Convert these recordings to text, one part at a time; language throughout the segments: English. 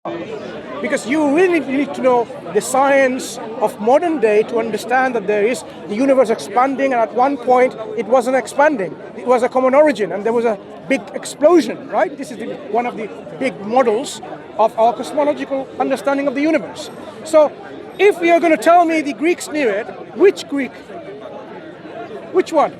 Because you really need to know the science of modern day to understand that there is the universe expanding, and at one point it wasn't expanding. It was a common origin, and there was a big explosion, right? This is one of the big models of our cosmological understanding of the universe. So, if you are going to tell me the Greeks knew it, which Greek? Which one?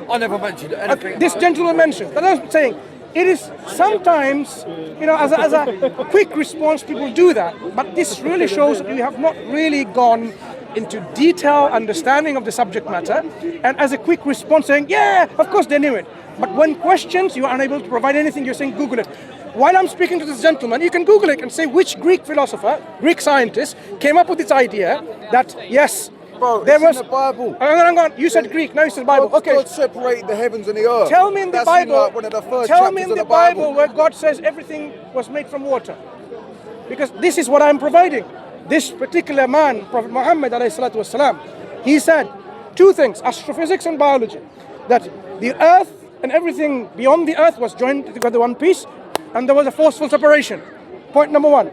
I never mentioned anything. This gentleman mentioned. But I'm saying, it is sometimes, as a quick response, people do that. But this really shows that you have not really gone into detailed understanding of the subject matter. And as a quick response, saying, yeah, of course they knew it. But when questions, you are unable to provide anything. You're saying, Google it. While I'm speaking to this gentleman, you can Google it and say which Greek philosopher, Greek scientist, came up with this idea that, yes, Bro, there it's was in the Bible. Hang on. You said Greek, now you said Bible. Okay. God separated the heavens and the earth. Tell me in the That's Bible. like one of the first Tell me in chapters the of the Bible. Bible where God says everything was made from water. Because this is what I'm providing. This particular man, Prophet Muhammad ﷺ, he said two things: astrophysics and biology. That the earth and everything beyond the earth was joined together one piece, and there was a forceful separation. Point number one.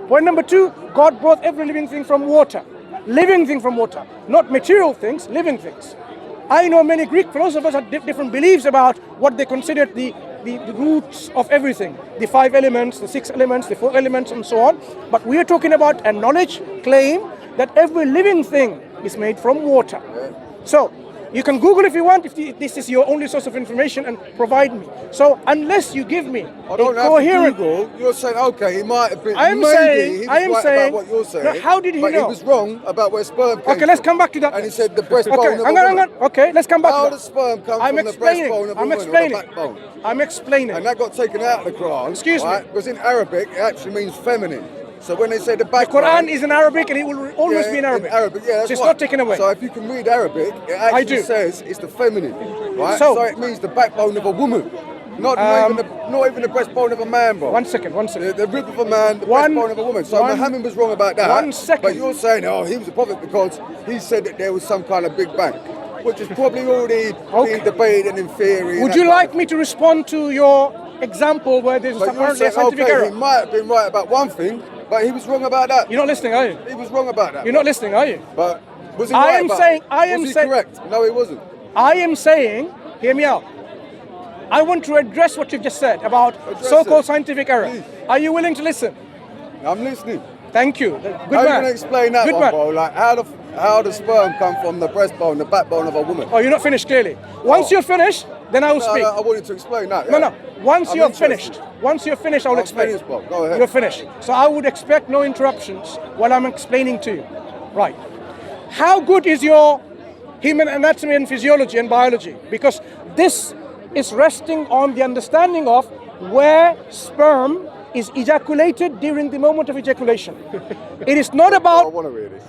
Point number two: God brought every living thing from water. Living thing from water, not material things, living things. I know many Greek philosophers had different beliefs about what they considered the roots of everything. The 5 elements, the 6 elements, the 4 elements, and so on. But we are talking about a knowledge claim that every living thing is made from water. So, you can Google if you want, if this is your only source of information, and provide me. So, unless you give me I don't have coherent... to Google. You're saying, okay, he might have been, I am saying about what you're saying. No, how did he but know? He was wrong about where sperm came Okay, let's from. come back to that. And he said the breastbone Okay, of a hang on. woman. Okay, let's come back How to does that. sperm come I'm from explaining. the breastbone of a I'm woman explaining. or the backbone? I'm explaining. And that got taken out of the Quran. Excuse me. right? Because in Arabic, it actually means feminine. So when they say the The backbone... Quran is in Arabic, and it will always be in Arabic. yeah, that's So it's right. not taken away. So if you can read Arabic, it actually says it's the feminine, right? So it means the backbone of a woman, not even the breastbone of a man, bro. One second. The rib of a man, the breastbone of a woman. So Muhammad was wrong about that. 1 second. But you're saying, oh, he was a prophet because he said that there was some kind of big bang, which is probably already being debated in theory. Would you like me to respond to your example where there's apparently a scientific error? He might have been right about one thing, but he was wrong about that. You're not listening, are you? He was wrong about that. You're not listening, are you? But was he I right am about saying- it? I am Was he saying- correct? No, he wasn't. I am saying, hear me out. I want to address what you've just said about Address so-called it. scientific error. Please. Are you willing to listen? I'm listening. Thank you. Good How are you man. going to explain that Good one, man. bro? Like, how does sperm come from the breastbone, the backbone of a woman? Oh, you're not finished clearly. Once you're finished, then I will speak. No, I wanted to explain that. No, yeah. no. Once I'm you're interested. finished, I'll I'm explain. finished, bro. Go ahead. You're finished. So I would expect no interruptions while I'm explaining to you. Right. How good is your human anatomy and physiology and biology? Because this is resting on the understanding of where sperm is ejaculated during the moment of ejaculation. It is not I about want to read this.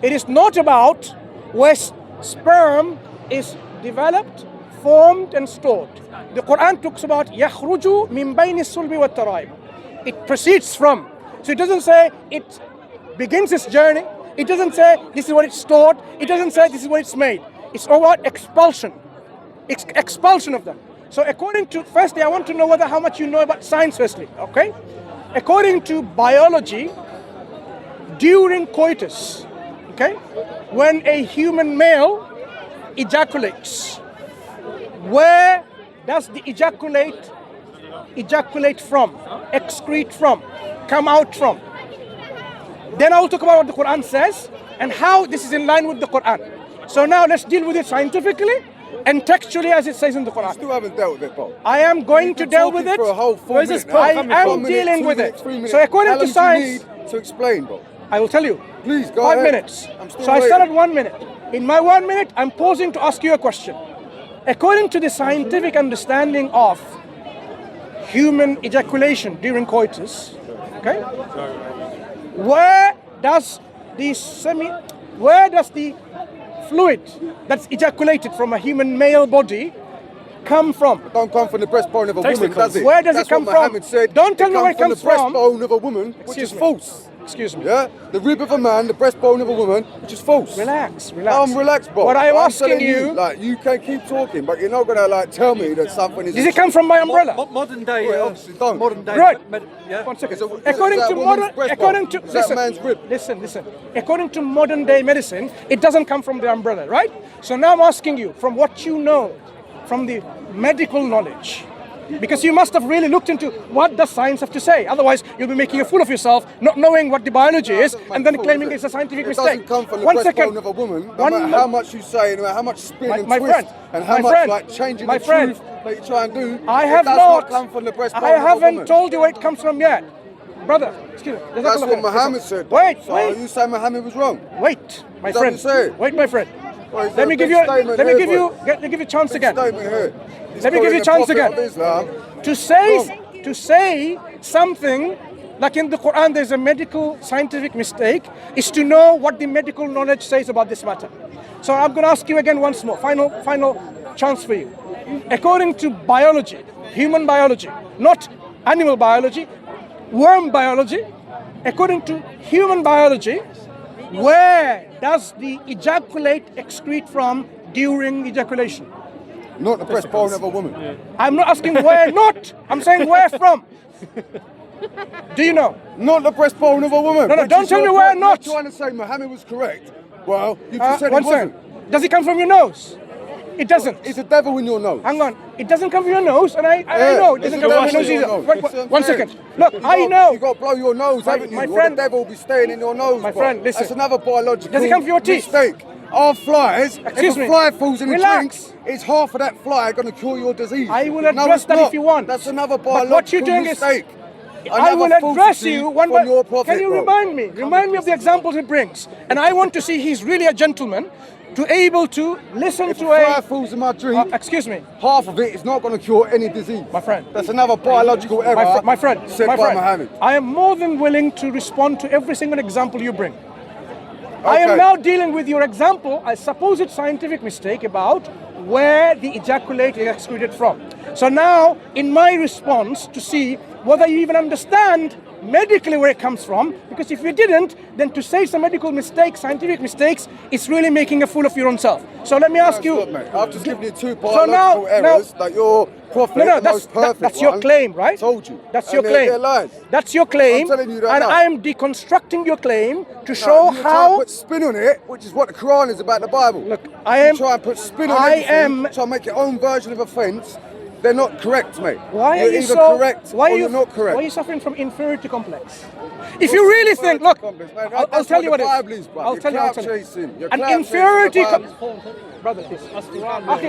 It is not about where sperm is developed, formed, and stored. The Quran talks about يَخْرُجُ مِنْ بَيْنِ الصُّلْبِ وَالتَّرَائِبِ. It proceeds from. So it doesn't say it begins its journey. It doesn't say this is what it's stored. It doesn't say this is what it's made. It's all about expulsion. It's expulsion of them. So according to, firstly, I want to know how much you know about science firstly, okay? According to biology, during coitus, okay, when a human male ejaculates, where does the ejaculate from, excrete from, come out from? Then I will talk about what the Quran says and how this is in line with the Quran. So now let's deal with it scientifically and textually as it says in the Quran. Still haven't dealt with it, bro. I am going You've to been deal with talking it. for a whole 4 Where's this minutes now. I 4 am minutes, dealing 2 with minutes, it. 3 minutes. So according How to long science, do you need to explain, bro? I will tell you. Please, go 5 ahead. minutes. I'm still So I waiting. started 1 minute. In my 1 minute, I'm pausing to ask you a question. According to the scientific understanding of human ejaculation during coitus, okay, where does the fluid that's ejaculated from a human male body come from? Don't come from the breastbone of a woman, does it? Where does That's it come what from? Muhammad said. Don't tell me where it comes comes from the from. breastbone of a woman, which Excuse is me. false. Excuse me. Yeah? The rib of a man, the breastbone of a woman, which is false. Relax. I'm relaxed, bro. What I'm asking telling you, like, you can keep talking, but you're not gonna like tell me that something is. does it come from my umbrella? Modern day, Well, obviously don't. modern day. Right. Yeah. 1 second. Is it- According is that to a woman's modern, breastbone? according to Is that a man's rib? listen. According to modern day medicine, it doesn't come from the umbrella, right? So now I'm asking you, from what you know, from the medical knowledge, because you must have really looked into what does science have to say. Otherwise, you'll be making a fool of yourself, not knowing what the biology is, and then claiming it's a scientific it mistake. doesn't come from the 1 breastbone second. of a woman. No matter how much you say, no matter how much spin and My twist, friend, and how my much friend, like changing my the friend, truth that you try and do, I have it does not come from the breastbone I of a haven't woman. told you where it comes from yet. Brother, excuse me. That's what Jazakallah khair. Muhammad said. Wait, so wait. you say Muhammad was wrong? Wait, my Is that friend. what you say? Wait, my friend. Well, it's Let a me big give you. statement Let me here, give you. boy. Let me give you a chance Big again. statement here. He's Let me give calling you a the chance Prophet again. of Islam. To say something like in the Quran there's a medical scientific mistake is to know what the medical knowledge says about this matter. So I'm going to ask you again once more. Final chance for you. According to biology, human biology, not animal biology, worm biology, according to human biology, where does the ejaculate excrete from during ejaculation? Not the breastbone of a woman. I'm not asking where not. I'm saying where from. Do you know? Not the breastbone of a woman. No, Which don't is tell me your where point. not. You're trying to say Muhammad was correct. Well, you just said One it wasn't. second. Does it come from your nose? It doesn't. It's a devil in your nose. Hang on. It doesn't come from your nose, and I Yeah, know it doesn't it's come a from your nose devil in either. your Wait, nose. That's what one I'm saying. second. Look, I know. You got to blow your nose, haven't you? my Or friend- the devil will be staying in your nose. My bro. friend, listen. That's another biological Does it come from your teeth? mistake. Our flies, Excuse if me. a fly falls in a Relax. drink, it's half of that fly going to cure your disease. I will No, address it's that not. if you want. That's another But biological what you're doing is- mistake. I will Another address falsity you one from by your prophet, Can you bro. remind me of the examples he brings? And I want to see he's really a gentleman to able to listen If a to fly a. falls in my drink, Excuse me, half of it is not going to cure any disease. my friend. That's another biological error My friend, said my by friend, Muhammad. I am more than willing to respond to every single example you bring. I am Okay. now dealing with your example, a supposed scientific mistake about where the ejaculate is excreted from. So now, in my response, to see whether you even understand medically where it comes from, because if you didn't, then to say some medical mistakes, scientific mistakes, it's really making a fool of your own self. So let me ask you. Look, mate, I've just given you two So biological errors that your prophet, No, the that's, most perfect that's your one, claim, right? told you. That's And your they're claim. lies. That's your claim. I'm telling you that and now. I am deconstructing your claim to No, show you try and how. put spin on it, which is what the Quran is about the Bible. Look, I am. You try and put spin on I everything, am. try and make your own version of offence. They're not correct, mate. Why you're are you either so? correct Why or are you you're not correct. Why are you suffering from inferiority complex? If you really think, look, Complex, man. I'll That's tell you what the it Bible is. is, bruv. I'll You're tell you. I'll clout tell you. chasing. You're An clout chasing inferiority the Bible. brother, please.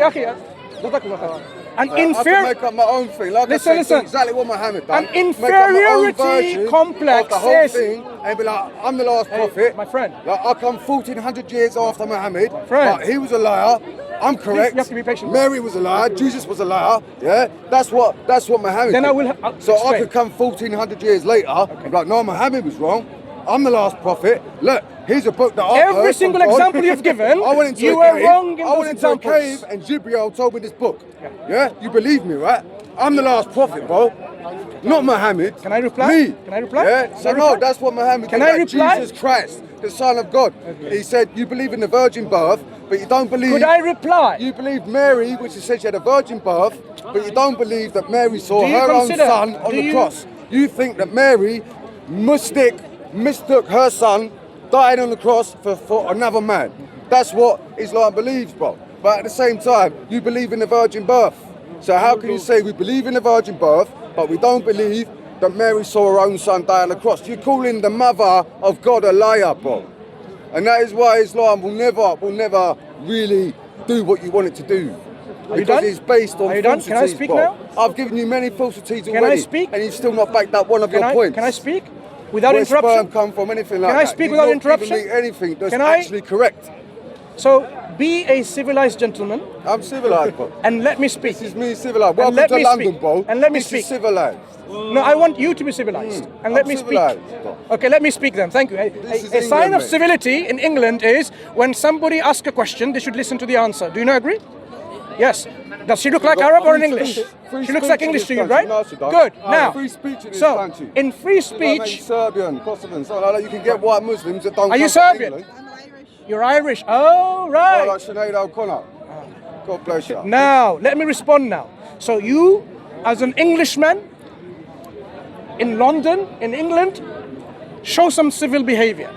Okay. Jazakallah khair. An I can inferiority. make up my own thing. Like Listen, I said, listen. do exactly what Muhammad done. An Make up my own inferiority version complex of the whole says- thing and be like, I'm the last prophet. my friend. Like, I come 1400 years after Muhammad. friend. But he was a liar. I'm correct. you have to be patient. Mary was a liar. Jesus was a liar. Yeah, that's what Muhammad. Then did. I will. I'll So I explain. could come 1400 years later. And be like, no, Muhammad was wrong. I'm the last prophet. Look, here's a book that I Every heard single from God. example you've given, I went into you a were cave. wrong in I those went into examples. a cave and Jibreel told me this book. Yeah, you believe me, right? I'm the last prophet, bro. Not Muhammad. Can I reply? Me. Can I reply? Yeah. Can So I no, reply? that's what Muhammad Can did. I Like reply? Jesus Christ, the Son of God. He said, you believe in the virgin birth, but you don't believe. Could I reply? You believe Mary, which is said she had a virgin birth, but you don't believe that Mary saw Do you her own consider- son on do the you- cross. You think that Mary mistook her son dying on the cross for another man. That's what Islam believes, bro. But at the same time, you believe in the virgin birth. So how can you say we believe in the virgin birth, but we don't believe that Mary saw her own son die on the cross? You're calling the mother of God a liar, bro. And that is why Islam will never really do what you want it to do. Are you Because done? it's based on Are you done? falsities, Can I speak bro. now? I've given you many falsities Can I already. speak? And you've still not backed up one of your points. Can I speak without Where interruption? sperm come from, anything like Can I that. speak You've without not interruption? given me anything that's Can I- actually correct. So be a civilized gentleman I'm civilized, bro. and let me speak. This is me civilized. Welcome let to me London, speak. bro. And let me this speak. is civilized. No, I want you to be civilized and let I'm me speak. civilized, bro. Okay, let me speak then. Thank you. This is A sign England, of mate. civility in England is when somebody asks a question, they should listen to the answer. Do you not agree? Yes. Does she look like Arab or in English? Free She looks speech like in English this to you, country. right? No, she don't. Good. Now, free speech in this so country. in free It's like maybe speech, Serbian, Kosovan, something like that. You can get white Muslims that don't. Are you come from Serbian? England. you're Irish. Oh, Oh, right. like Sinead O'Connor. God bless you. Now, let me respond now. So you, as an Englishman in London, in England, show some civil behavior.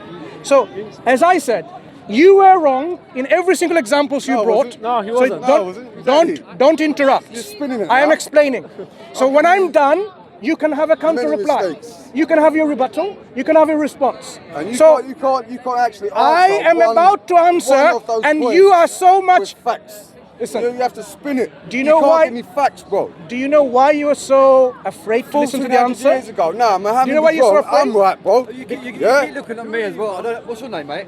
So, as I said, you were wrong in every single examples you No, I brought. wasn't. No, he So wasn't. No, I wasn't. Exactly. don't interrupt. You're spinning it I am now. explaining. So when I'm done, you can have a counter reply. mistakes. You can have your rebuttal. You can have a response. And you, so can't actually answer I am one- about to answer, one of those and points you are so much. with facts. Listen. You have to spin it. Do you know can't why- give me facts, bro. Do you know why you are so afraid to listen to the 1400 years answer? ago. Nah, Muhammad Do you know why was you're so wrong. afraid? I'm right, bro. You keep Yeah? looking at me as well. I don't, what's your name, mate?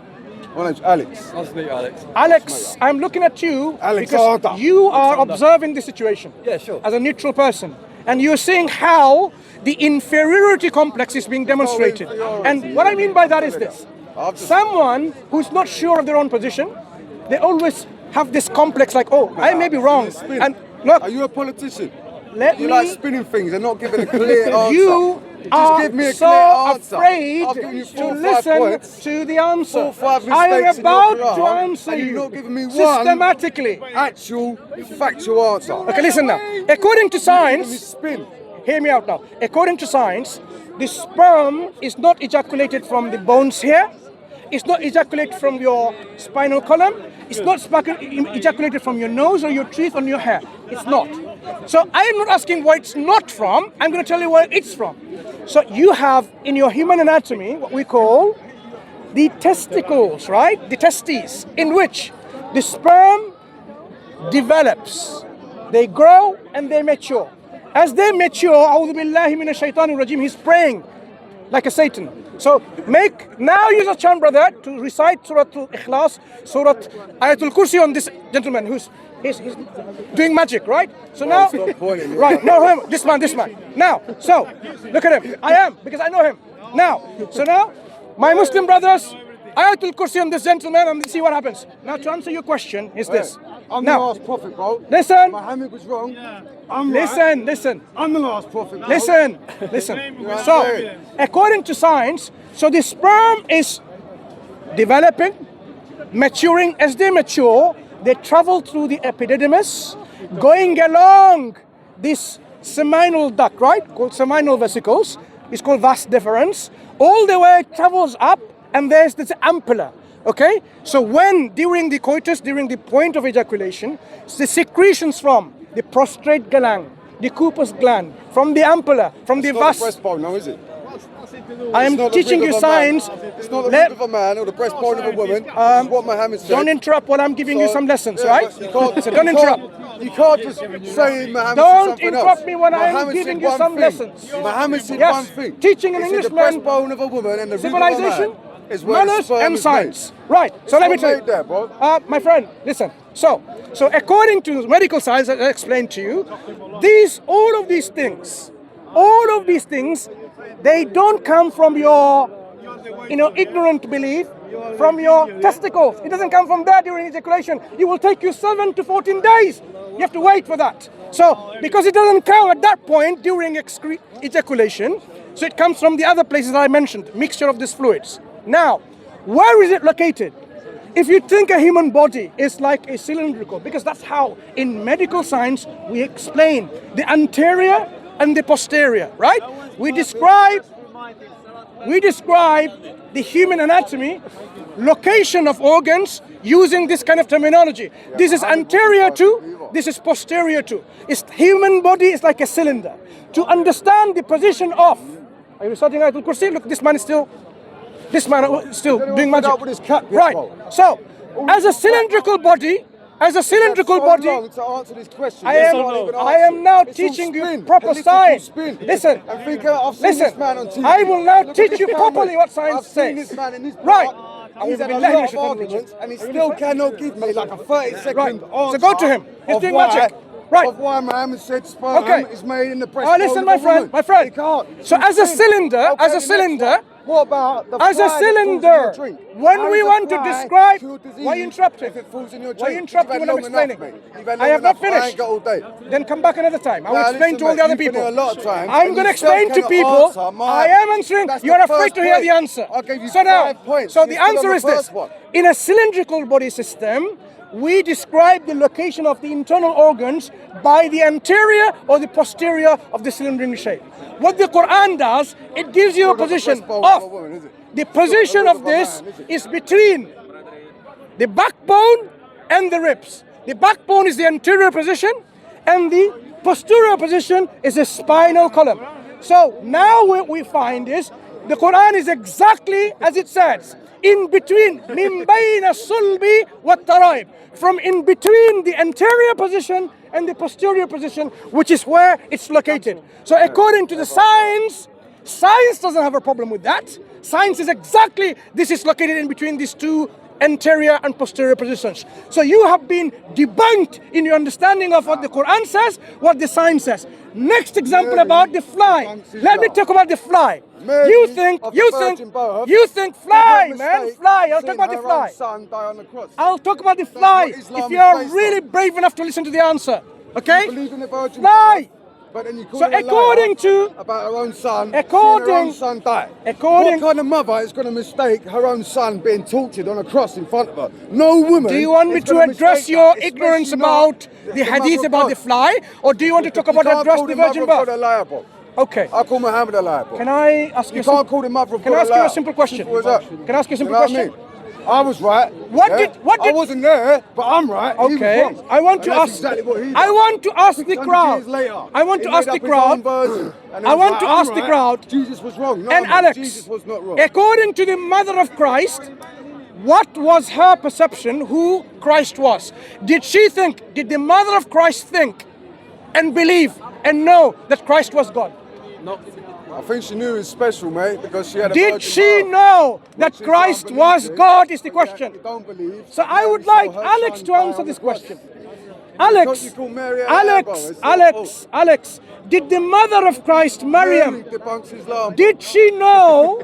My name's Alex. Nice to meet you, Alex. Alex, I'm looking at you Alexander. because you are observing the situation Yeah, sure. as a neutral person, and you're seeing how the inferiority complex is being demonstrated. And what I mean by that is this: someone who's not sure of their own position, they always have this complex, like, oh, I may be wrong. Spin. And look, Are you a politician? let You me. like spinning things and not giving a clear answer. You Just are give me a so clear answer. afraid I've given you to 4 or 5 listen points. to the answer. 4 or 5 I am mistakes in your about to Quran, answer and you you've not given me one systematically. actual factual answer. Okay, listen now. According to Let me science, spin. hear me out now. According to science, the sperm is not ejaculated from the bones here. It's not ejaculated from your spinal column. It's not ejaculated from your nose or your teeth or your hair. It's not. So I am not asking where it's not from. I'm going to tell you where it's from. So you have in your human anatomy what we call the testicles, right? The testes, in which the sperm develops. They grow and they mature. As they mature, A'udhu billahi minash shaitanir rajim, he's praying like a Satan. So now use a charm, brother, to recite Surah Al-Ikhlas, Surah Ayatul Kursi on this gentleman who's he's doing magic, right? So now, stop pointing, yeah. right? No, him, this man. Now, so look at him. I am because I know him. Now, my Muslim brothers, Ayatul Kursi on this gentleman, and see what happens. Now, to answer your question, is this. I'm the Now, last prophet, bro. listen. Muhammad was wrong. I'm right. Listen. I'm the last prophet, bro. Listen. So, according to science, so the sperm is developing, maturing. As they mature, they travel through the epididymis, going along this seminal duct, right? Called seminal vesicles. It's called vas deferens. All the way it travels up, and there's this ampulla. Okay? So when during the coitus, during the point of ejaculation, the secretions from the prostrate gland, the Cooper's gland, from the ampulla, from the It's not vas. the breastbone, no, is it? I am It's not the teaching rib you of a man. science. It's not the Let- rib of a man or the breastbone of a woman. This is what Muhammad said. Don't interrupt while I'm giving you So, some lessons, yeah, right? but You can't, So don't you interrupt. can't- You can't just say Muhammad said Don't something interrupt else. me when I am Muhammad giving said you one some thing. lessons. Muhammad said Yes, one thing. teaching an He said the Englishman, breastbone of a woman and the rib of a civilization, man is where the manners, sperm and is science. made. Right. So let me It's tell not you, made there, bro. my friend, listen. So according to medical science, as I explained to you, all of these things, they don't come from your, ignorant belief, from your testicles. It doesn't come from there during ejaculation. It will take you 7 to 14 days. You have to wait for that. So because it doesn't come at that point during ejaculation, so it comes from the other places that I mentioned, mixture of these fluids. Now, where is it located? If you think a human body is like a cylindrical, because that's how in medical science we explain the anterior and the posterior, right? We describe the human anatomy, location of organs using this kind of terminology. This is anterior to, this is posterior to. Human body is like a cylinder. To understand the position of, are you reciting Ayatul Kursi? Look, this man is still doing magic. With his cap, Right. bro. So, as a cylindrical body, Long to answer this question. I Yes am, or no? I am now It's all teaching you spin, proper political science. spin. Listen, And think, I've seen this man on TV. I will now Look at teach this you camera. properly what science I've seen says. this man in this Right. part. He's had a lot of arguments, and he still cannot give me like a 30-second Right. answer. So go to him. He's of doing why- magic. Right. Of why Muhammad said sperm Okay. is made in the breastbone Listen, of my a woman. friend. He can't. So He's as a spin. cylinder, Okay, the next one. What about the As a fly that falls in cylinder, your drink? when How we does a want to fly describe, cure disease why are you interrupting? If it falls in your drink? Why are you interrupting You've when had I'm long enough, explaining? mate. You've had I long have not enough. I finished. ain't got all day. Then come back another time. I will Now, explain listen, to all mate, the other you've been people. here a lot of times, I'm and going to you still explain to cannot people. answer my- I am answering. That's You're the afraid first to hear point. the answer. I gave you So now, 5 points. so You're the still on answer the is this: first one. in a cylindrical body system, we describe the location of the internal organs by the anterior or the posterior of the cylindrical shape. What the Quran does, it gives you a It's not the position breastbone of. of a woman, is it? The It's not the position rib of of a this man, is it? is between the backbone and the ribs. The backbone is the anterior position, and the posterior position is the spinal column. So now what we find is the Quran is exactly as it says, in between, min bayna sulbi wa taraib, from in between the anterior position and the posterior position, which is where it's located. So according to the science doesn't have a problem with that. Science is exactly, this is located in between these two anterior and posterior positions. So you have been debunked in your understanding of what the Quran says, what the science says. Next example Mary about the fly. debunks Let me Islam. talk about the fly. Mary You think of the virgin birth fly, did not man, mistake fly. I'll talk seeing about the her fly. own son die on the cross. I'll talk about the That's fly what Islam if is you are based really on. brave enough to listen to the answer. Okay? You believe in the virgin Fly. birth, but then you call So her a liar according to- about her own son, according- seeing her own son die. according- What kind of mother is going to mistake her own son being tortured on a cross in front of her? No woman. Do you want me is to gonna address mistake your that, ignorance especially not about the mother hadith of about God. the fly, or do you want to talk You about can't address call the the mother virgin of God birth? a liar, bro. Okay. I call Muhammad a liar, bro. Can I ask you? You can't call the mother of Can God I a ask you liar. a simple question? Simple as that. Can I ask you a simple You know what question? I mean? I was right. What yeah? did- I wasn't there, but I'm right. He was Okay. wrong. I want to And that's ask. exactly what he I done. want to ask the 600 crowd. years later, I want to he ask made the up his crowd. own version, and he I was want like, to I'm ask the right, crowd. Jesus was wrong. No, And man, Alex, Jesus was not wrong. according to the mother of Christ, what was her perception who Christ was? Did the mother of Christ think and believe and know that Christ was God? I think she knew he was special, mate, because she had a Did virgin she birth, know that which Christ Islam was believes in, God is the but question. yet you don't believe. So I Mary would saw like her Alex son to die answer on this the cross. question. Because Alex, you call Mary a liar, bro, it's your fault. Alex, did the mother of Christ, Maryam, Mary debunks Islam. did she know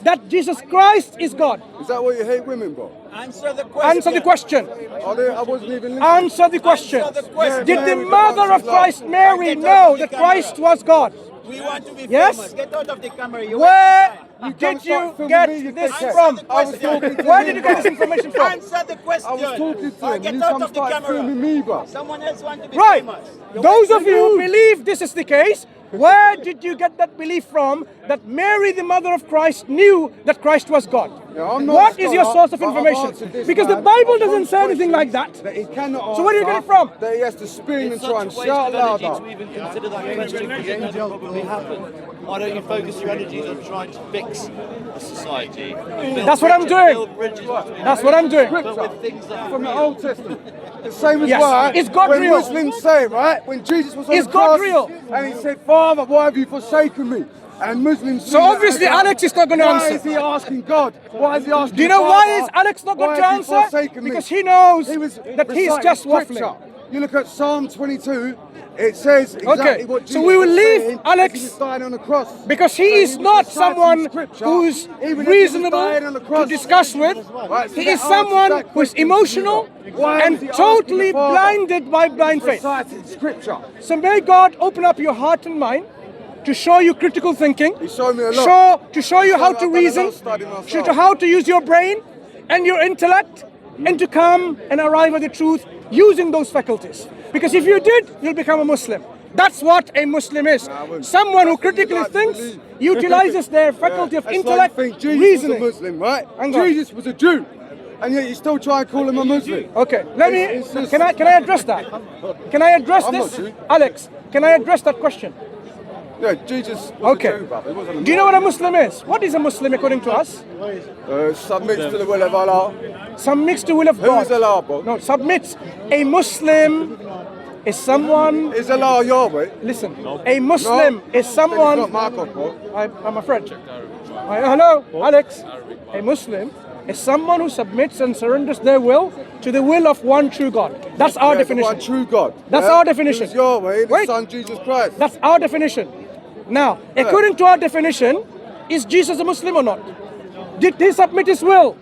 that Jesus Christ is God? Is that why you hate women, bro? Answer the question. Answer the question. I wasn't even listening. Answer the question. Answer the question. Did the Mary mother debunks of Islam. Christ, Mary, Get out know of the that camera. Christ was God? We want to be Yes? famous. Get out of the camera. Where You did can't start you filming get me, you this dickhead. from? I was talking to Where him, did you get this bro. information from? Answer the question. I was talking to him. Get You out come of the start camera. filming me, bro. Someone else want to be Right. famous. Those of you who believe this is the case, where did you get that belief from that Mary, the mother of Christ, knew that Christ was God? Yeah, I'm not What a is your scholar, source of but I've information? answered this Because the man Bible on doesn't say anything like questions that. he cannot So where do you get it answer, from? That he has to scream and It's try such and a waste shout of energy louder. to even consider that question because it never probably happened. Why don't you focus your energies on trying to fix the society? Build That's what I'm bridges- doing. build bridges between That's what I'm doing. But with things that From the Old Testament. The same as Yes. why Is God when real? Muslims say, right, when Jesus was on Is the God cross real? and he said, Father, why have you forsaken me? And Muslims So see that obviously as, Alex is not going to why answer. is he asking God? Why is he asking Do you know the why Father, is Alex not going why to have you answer? forsaken me? Because he knows He was that he's reciting just scripture. waffling. You look at Psalm 22, it says exactly Okay, what so Jesus we will was leave saying Alex as he was dying on the cross. Because he So is was not reciting someone scripture, who's even as he was reasonable dying on the to cross. discuss with. Right, so He that is someone answers that who is question to you, emotional though. Why and was he asking totally the Father? blinded by blind faith. Reciting scripture. So may God open up your heart and mind to show you critical thinking, He showed me a lot. to show you how to I've done a lot reason, of study myself. show you how to use your brain and your intellect, and to come and arrive at the truth using those faculties. Because if you did, you'll become a Muslim. That's what a Muslim is. I wouldn't. Someone who That's what you critically like to thinks, believe. utilizes their faculty of That's intellect, why you think Jesus reasoning. was a Muslim, right? Hang on. Jesus was a Jew, and yet you still try and call him a Muslim. Okay, let me. It's just- Can I address that? Can I address I'm this, not Jew. Alex? Can I address that question? Yeah, Jesus was Okay. a Jew, brother. He wasn't a Do you know what a Muslim is? What is a Muslim according to us? submits to the will of Allah. Submits to will of Who God. is Allah, bro? No, submits. A Muslim is someone. Is Allah Yahweh? Listen, a Muslim is Then it's someone. not my God, bro. I'm afraid. Hello, Alex. A Muslim is someone who submits and surrenders their will to the will of one true God. That's our Yeah, the definition. one true God. That's our definition. Who's Yahweh, the Wait. Son Jesus Christ. That's our definition. Now, according to our definition, is Jesus a Muslim or not? Did he submit his will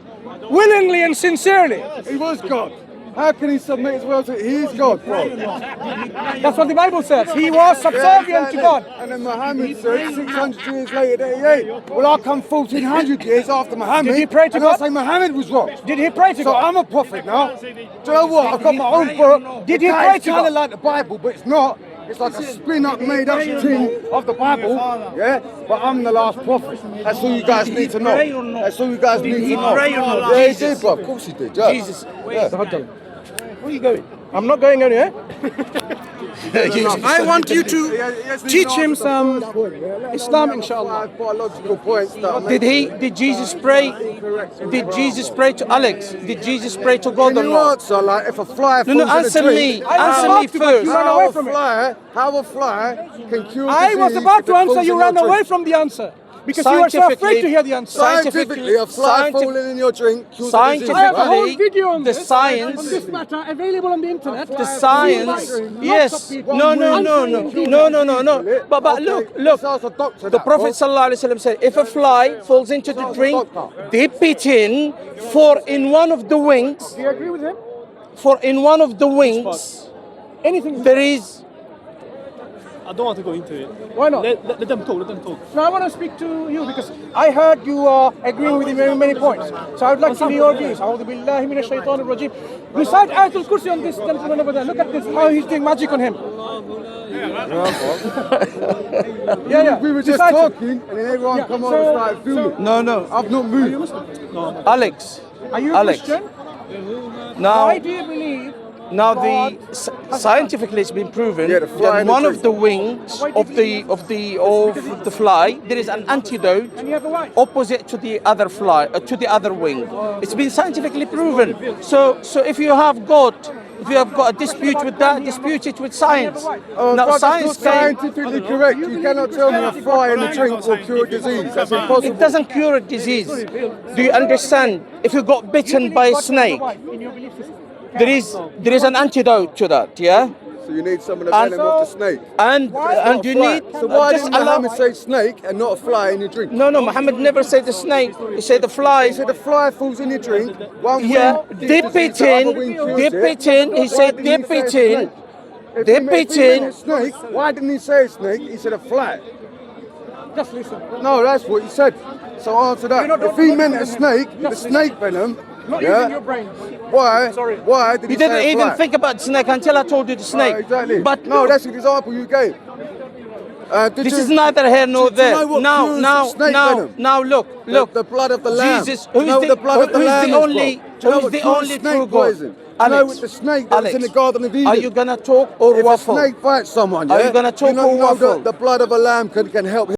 willingly and sincerely? He was God. How can he submit his will to? He is God, bro. That's what the Bible says. He was subservient to God. And then Muhammad said 600 years later that he ain't. Well, I come 1400 years after Muhammad. Did he pray to and God? I say Muhammad was wrong. Did he pray to So God? I'm a prophet now. Do you know what? I've got my own book. Did he It's pray to kind God? of like the Bible, but it's not. It's like a spin-up, made-up thing of the Bible, yeah? But I'm the last prophet. That's all you guys need to know. That's all you guys need to know. Yeah, he did, bro. Of course he did, yeah. Jesus. Yeah. Where are you going? I'm not going anywhere. I want you to teach him some Islam, inshallah. Biological points that Did Jesus pray? Did Jesus pray to Alex? Did Jesus pray to God Can or you not? answer, like, if a fly falls No, in a answer drink, me. Answer me first. ran away from it. how a fly can cure I was disease about if to it answer, falls you in ran your away drink? from the answer. Because you were so afraid to hear the answer. Scientifically, a fly falling in your drink cures the disease. I have a whole right? video on the this, science- on this matter available on the internet. The science, yes, no. But Okay, look, let's ask a doctor the that, Prophet bro. ﷺ said, if a fly falls into the drink, dip it in, for in one of the wings, Do you agree with him? Anything? there is. I don't want to go into it. Why not? Let them talk. Let them talk. No, I want to speak to you because I heard you are agreeing with him in many points. So I would like to know your views. A'udhu billahi minash shaitanir rajim. Recite Ayatul Kursi on this gentleman over there. Look at this, how he's doing magic on him. Yeah. We were just Recite it. talking, and then everyone come on and started filming. No. I've not moved. Alex, Are you a Alex. Christian? now, Why do you believe now scientifically it's been proven Yeah, the fly that in the one drink. of the wings of the fly, there is an antidote and you have a wife? opposite to the other fly, to the other wing. It's been scientifically proven. So if you have got a dispute with that, dispute it with science. Oh, Now God, science that's not can, scientifically correct. You cannot tell me a fly in a drink will cure disease. That's impossible. it doesn't cure a disease. Do you understand? If you got bitten by a snake, In your belief system. there is an antidote to that, yeah? So you need some of the And- venom of the snake. And you need So why just didn't allow. Muhammad say snake and not a fly in your drink? No, Muhammad never said the snake. He said the fly. He said the fly falls in your drink. One Yeah, wing dip cures it disease, the other in, wing cures dip it in. He Why said didn't he dip say it a snake? in, If dip he it meant in. a snake, why didn't he say a snake? He said a fly. Just listen. No, that's what he said. So answer that. You're not- If he don't meant a listen to him. snake, the snake venom, Not using your yeah, brain. why? Sorry. Why did he You didn't say a even fly? think about snake until I told you the snake. Exactly. But no, look, that's an example you gave. this is neither here nor do you know there. what cures snake venom? Now, look. The blood of the lamb. Jesus, Do you know what the blood of the who's lamb the is, only, bro? Do you know who's what the cures only snake true God? poison? Do you know with the snake that was in the Garden of Eden? Are you gonna talk or If waffle? a snake bites someone, Are yeah, you gonna talk you know, or waffle? the blood of a lamb can help